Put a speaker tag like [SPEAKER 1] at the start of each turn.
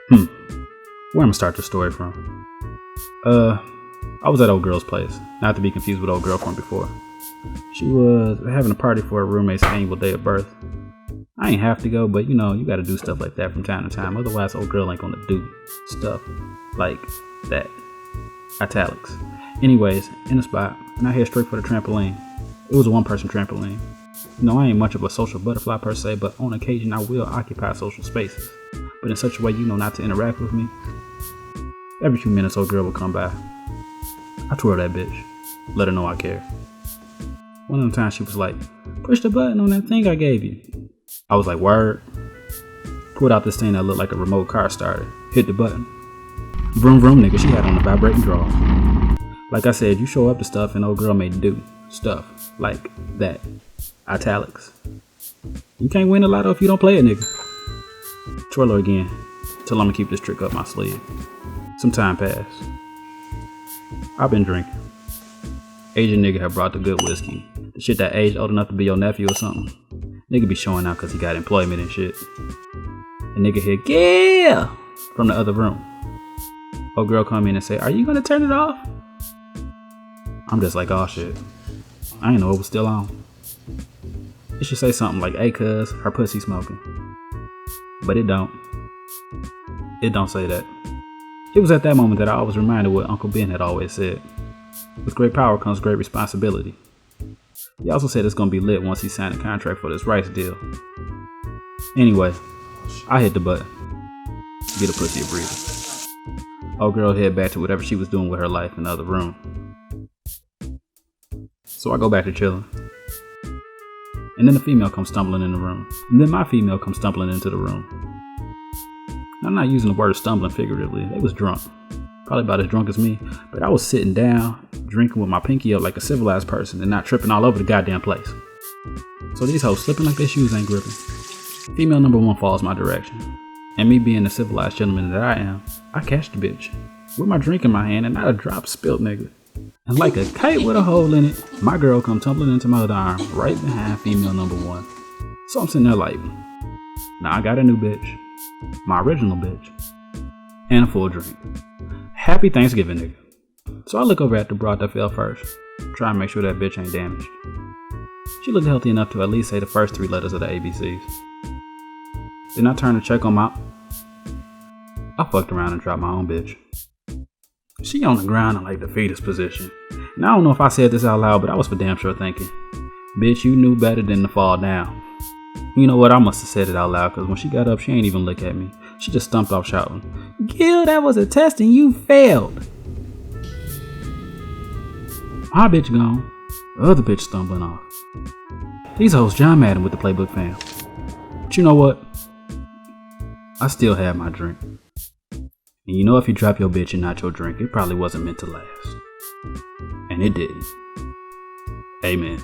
[SPEAKER 1] Where I'ma start the story from? I was at old girl's place, not to be confused with old girlfriend before. She was having a party for her roommate's annual day of birth. I ain't have to go, but you gotta do stuff like that from time to time. Otherwise, old girl ain't gonna do stuff like that. Italics. Anyways, in the spot, and I head straight for the trampoline. It was a one-person trampoline. I ain't much of a social butterfly per se, but on occasion I will occupy social spaces. But in such a way, not to interact with me. Every few minutes, old girl will come by. I twirl that bitch. Let her know I care. One of the times she was like, "Push the button on that thing I gave you." I was like, "Word." Pulled out this thing that looked like a remote car starter. Hit the button. Vroom vroom, nigga. She had on the vibrating drawers. Like I said, you show up to stuff and old girl may do stuff like that. Italics. You can't win a lotto if you don't play it, nigga. Twirl her again. Till I'ma keep this trick up my sleeve. Some time passed. I've been drinking. Asian nigga have brought the good whiskey. The shit that aged old enough to be your nephew or something. Nigga be showing out cause he got employment and shit. The nigga hear, "Yeah!" from the other room. Old girl come in and say, "Are you gonna turn it off?" I'm just like, "Oh shit. I ain't know it was still on." It should say something like, "Hey cuz, her pussy smoking." But it don't. It don't say that. It was at that moment that I was reminded what Uncle Ben had always said. With great power comes great responsibility. He also said it's gonna be lit once he signed a contract for this rice deal. Anyway, I hit the button. Get a pussy a breather. Old girl head back to whatever she was doing with her life in the other room. So I go back to chilling. And then the female comes stumbling in the room. And then my female comes stumbling into the room. I'm not using the word stumbling figuratively. They was drunk. Probably about as drunk as me. But I was sitting down, drinking with my pinky up like a civilized person and not tripping all over the goddamn place. So these hoes slipping like their shoes ain't gripping. Female number one falls my direction. And me being the civilized gentleman that I am, I catch the bitch. With my drink in my hand and not a drop spilt, nigga. And like a kite with a hole in it, my girl come tumbling into my other arm right behind female number one. So I'm sitting there like, now I got a new bitch. My original bitch. And a full drink. Happy Thanksgiving, nigga. So I look over at the broad that fell first. Try and make sure that bitch ain't damaged. She looked healthy enough to at least say the first 3 letters of the ABCs. Then I turned to check on I fucked around and dropped my own bitch. She on the ground in like the fetus position. And I don't know if I said this out loud, but I was for damn sure thinking, "Bitch, you knew better than to fall down." You know what? I must have said it out loud because when she got up, she ain't even look at me. She just stumped off shouting, "Gil, that was a test and you failed." My bitch gone. The other bitch stumbling off. These hoes John Madden with the Playbook fam. But you know what? I still had my drink. And if you drop your bitch and not your drink, it probably wasn't meant to last. And it didn't. Amen.